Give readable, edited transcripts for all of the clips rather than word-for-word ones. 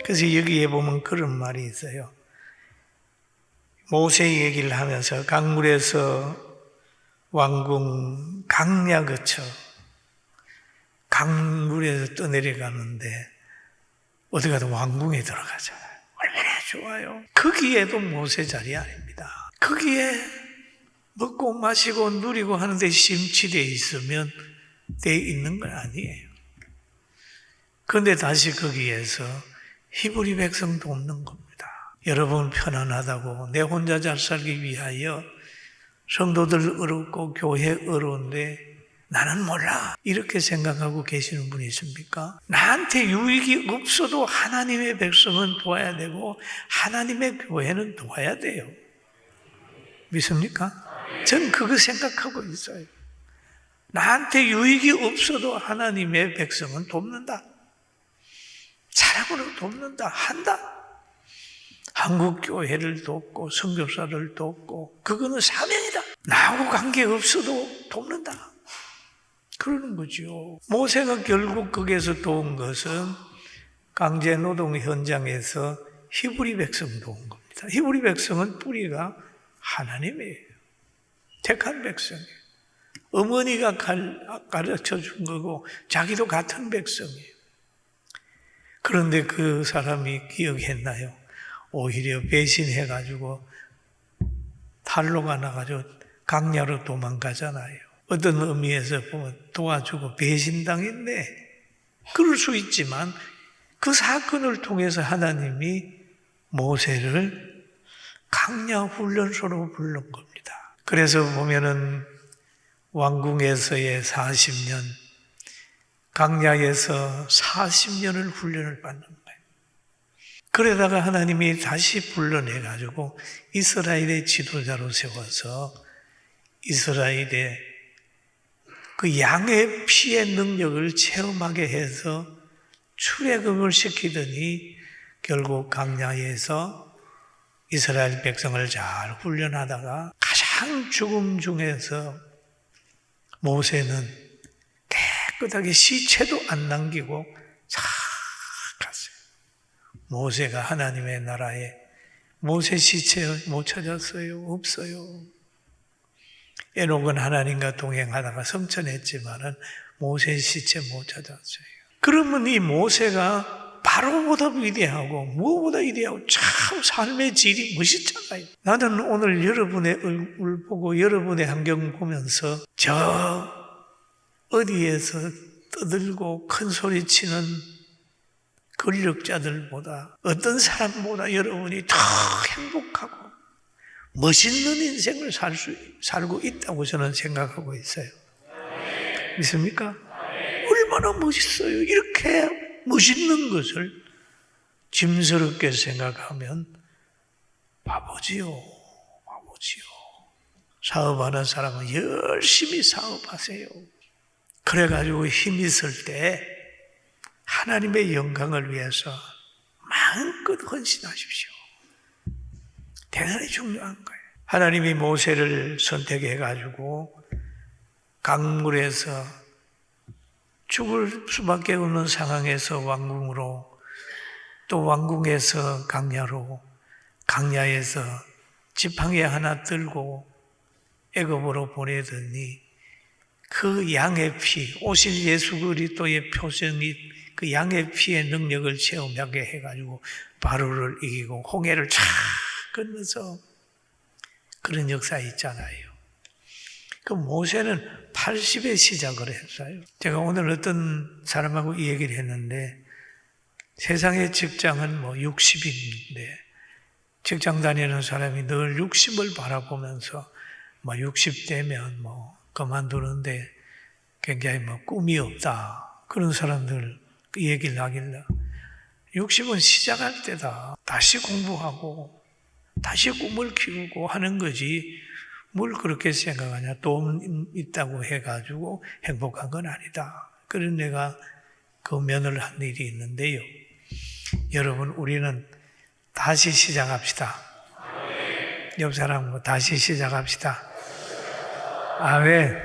그래서 여기에 보면 그런 말이 있어요. 모세 얘기를 하면서 강물에서 왕궁 강야 거쳐 강물에서 떠내려가는데 어디 가도 왕궁에 들어가잖아요. 얼마나 좋아요. 거기에도 모세 자리 아닙니다. 거기에 먹고 마시고 누리고 하는데 심취되어 있으면 돼 있는 건 아니에요. 그런데 다시 거기에서 히브리 백성 돕는 겁니다. 여러분 편안하다고 내 혼자 잘 살기 위하여 성도들 어렵고 교회 어려운데 나는 몰라 이렇게 생각하고 계시는 분이 있습니까? 나한테 유익이 없어도 하나님의 백성은 도와야 되고 하나님의 교회는 도와야 돼요. 믿습니까? 전 그거 생각하고 있어요. 나한테 유익이 없어도 하나님의 백성은 돕는다. 사랑으로 돕는다. 한다. 한국 교회를 돕고 선교사를 돕고 그거는 사명이다. 나하고 관계없어도 돕는다. 그러는 거죠. 모세가 결국 거기에서 도운 것은 강제노동 현장에서 히브리 백성 도운 겁니다. 히브리 백성은 뿌리가 하나님이에요. 택한 백성이에요. 어머니가 가르쳐 준 거고 자기도 같은 백성이에요. 그런데 그 사람이 기억했나요? 오히려 배신해가지고 탈로가 나가지고 강야로 도망가잖아요. 어떤 의미에서 보면 도와주고 배신당했네. 그럴 수 있지만 그 사건을 통해서 하나님이 모세를 강야 훈련소로 부른 겁니다. 그래서 보면은 왕궁에서의 40년, 강야에서 40년을 훈련을 받는 거예요. 그러다가 하나님이 다시 불러내가지고 이스라엘의 지도자로 세워서 이스라엘의 그 양의 피의 능력을 체험하게 해서 출애굽을 시키더니 결국 강야에서 이스라엘 백성을 잘 훈련하다가 가장 죽음 중에서 모세는 깨끗하게 시체도 안 남기고 잘 갔어요. 모세가 하나님의 나라에 모세 시체 못 찾았어요. 없어요. 에녹은 하나님과 동행하다가 성천했지만은 모세 시체 못 찾았어요. 그러면 이 모세가 바로보다 위대하고 무엇보다 위대하고 참 삶의 질이 멋있잖아요. 나는 오늘 여러분의 얼굴 보고 여러분의 환경 보면서 저 어디에서 떠들고 큰 소리 치는 권력자들보다 어떤 사람보다 여러분이 더 행복하고 멋있는 인생을 살고 있다고 저는 생각하고 있어요. 믿습니까? 얼마나 멋있어요. 이렇게 멋있는 것을 짐스럽게 생각하면 바보지요. 바보지요. 사업하는 사람은 열심히 사업하세요. 그래가지고 힘 있을 때 하나님의 영광을 위해서 마음껏 헌신하십시오. 대단히 중요한 거예요. 하나님이 모세를 선택해가지고 강물에서 죽을 수밖에 없는 상황에서 왕궁으로, 또 왕궁에서 강야로, 강야에서 지팡이 하나 들고 애굽으로 보내더니 그 양의 피, 오실 예수 그리스도의 표정이 그 양의 피의 능력을 체험하게 해가지고 바로를 이기고 홍해를 쫙 건너서 그런 역사 있잖아요. 그 모세는 80에 시작을 했어요. 제가 오늘 어떤 사람하고 이 얘기를 했는데 세상의 직장은 60인데 직장 다니는 사람이 늘 60을 바라보면서 60대면 그만두는데 굉장히 꿈이 없다. 그런 사람들 그 얘기를 하길래 60은 시작할 때다. 다시 공부하고 다시 꿈을 키우고 하는 거지 뭘 그렇게 생각하냐. 돈 있다고 해가지고 행복한 건 아니다. 그래서 내가 그 면을 한 일이 있는데요. 여러분 우리는 다시 시작합시다. 옆 사람 다시 시작합시다. 아멘.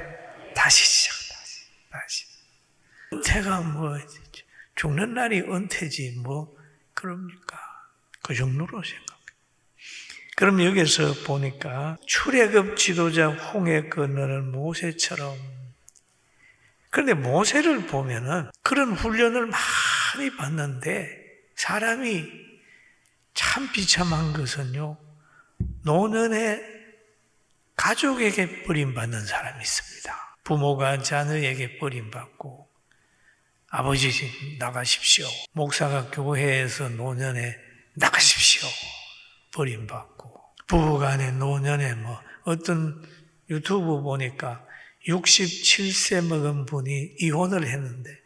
다시 시작. 다시. 은퇴가 죽는 날이 은퇴지 그럽니까? 그 정도로 생각해요. 그럼 여기서 보니까 출애굽 지도자 홍해 건너는 모세처럼, 그런데 모세를 보면은 그런 훈련을 많이 받는데 사람이 참 비참한 것은요, 노년에 가족에게 버림받는 사람이 있습니다. 부모가 자녀에게 버림받고, 아버지 나가십시오, 목사가 교회에서 노년에 나가십시오, 버림받고, 부부간에 노년에 어떤 유튜브 보니까 67세 먹은 분이 이혼을 했는데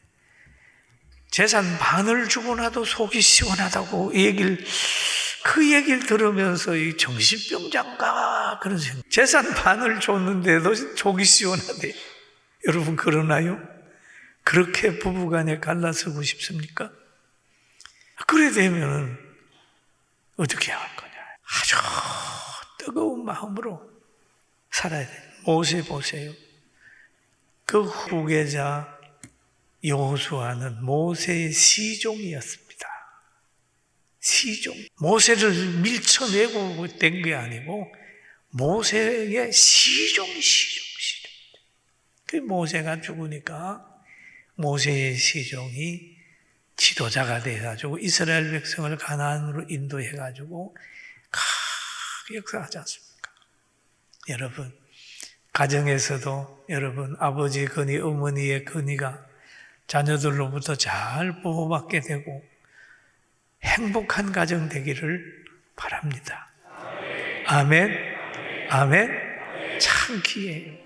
재산 반을 주고 나도 속이 시원하다고 그 얘기를 들으면서 이 정신병자인가 그런 생각. 재산 반을 줬는데도 속이 시원하대. 여러분 그러나요? 그렇게 부부간에 갈라서고 싶습니까? 그래 되면 어떻게 할 거냐? 아주 뜨거운 마음으로 살아야 돼. 모세 보세요. 그 후계자 여호수아는 모세의 시종이었습니다. 시종. 모세를 밀쳐내고 된 게 아니고 모세의 시종. 그 모세가 죽으니까 모세의 시종이 지도자가 돼가지고 이스라엘 백성을 가나안으로 인도해가지고 크게 역사하지 않습니까? 여러분, 가정에서도 여러분 아버지 건의, 어머니의 건의가 자녀들로부터 잘 보호받게 되고 행복한 가정 되기를 바랍니다. 아멘. 아멘. 참 기회예요.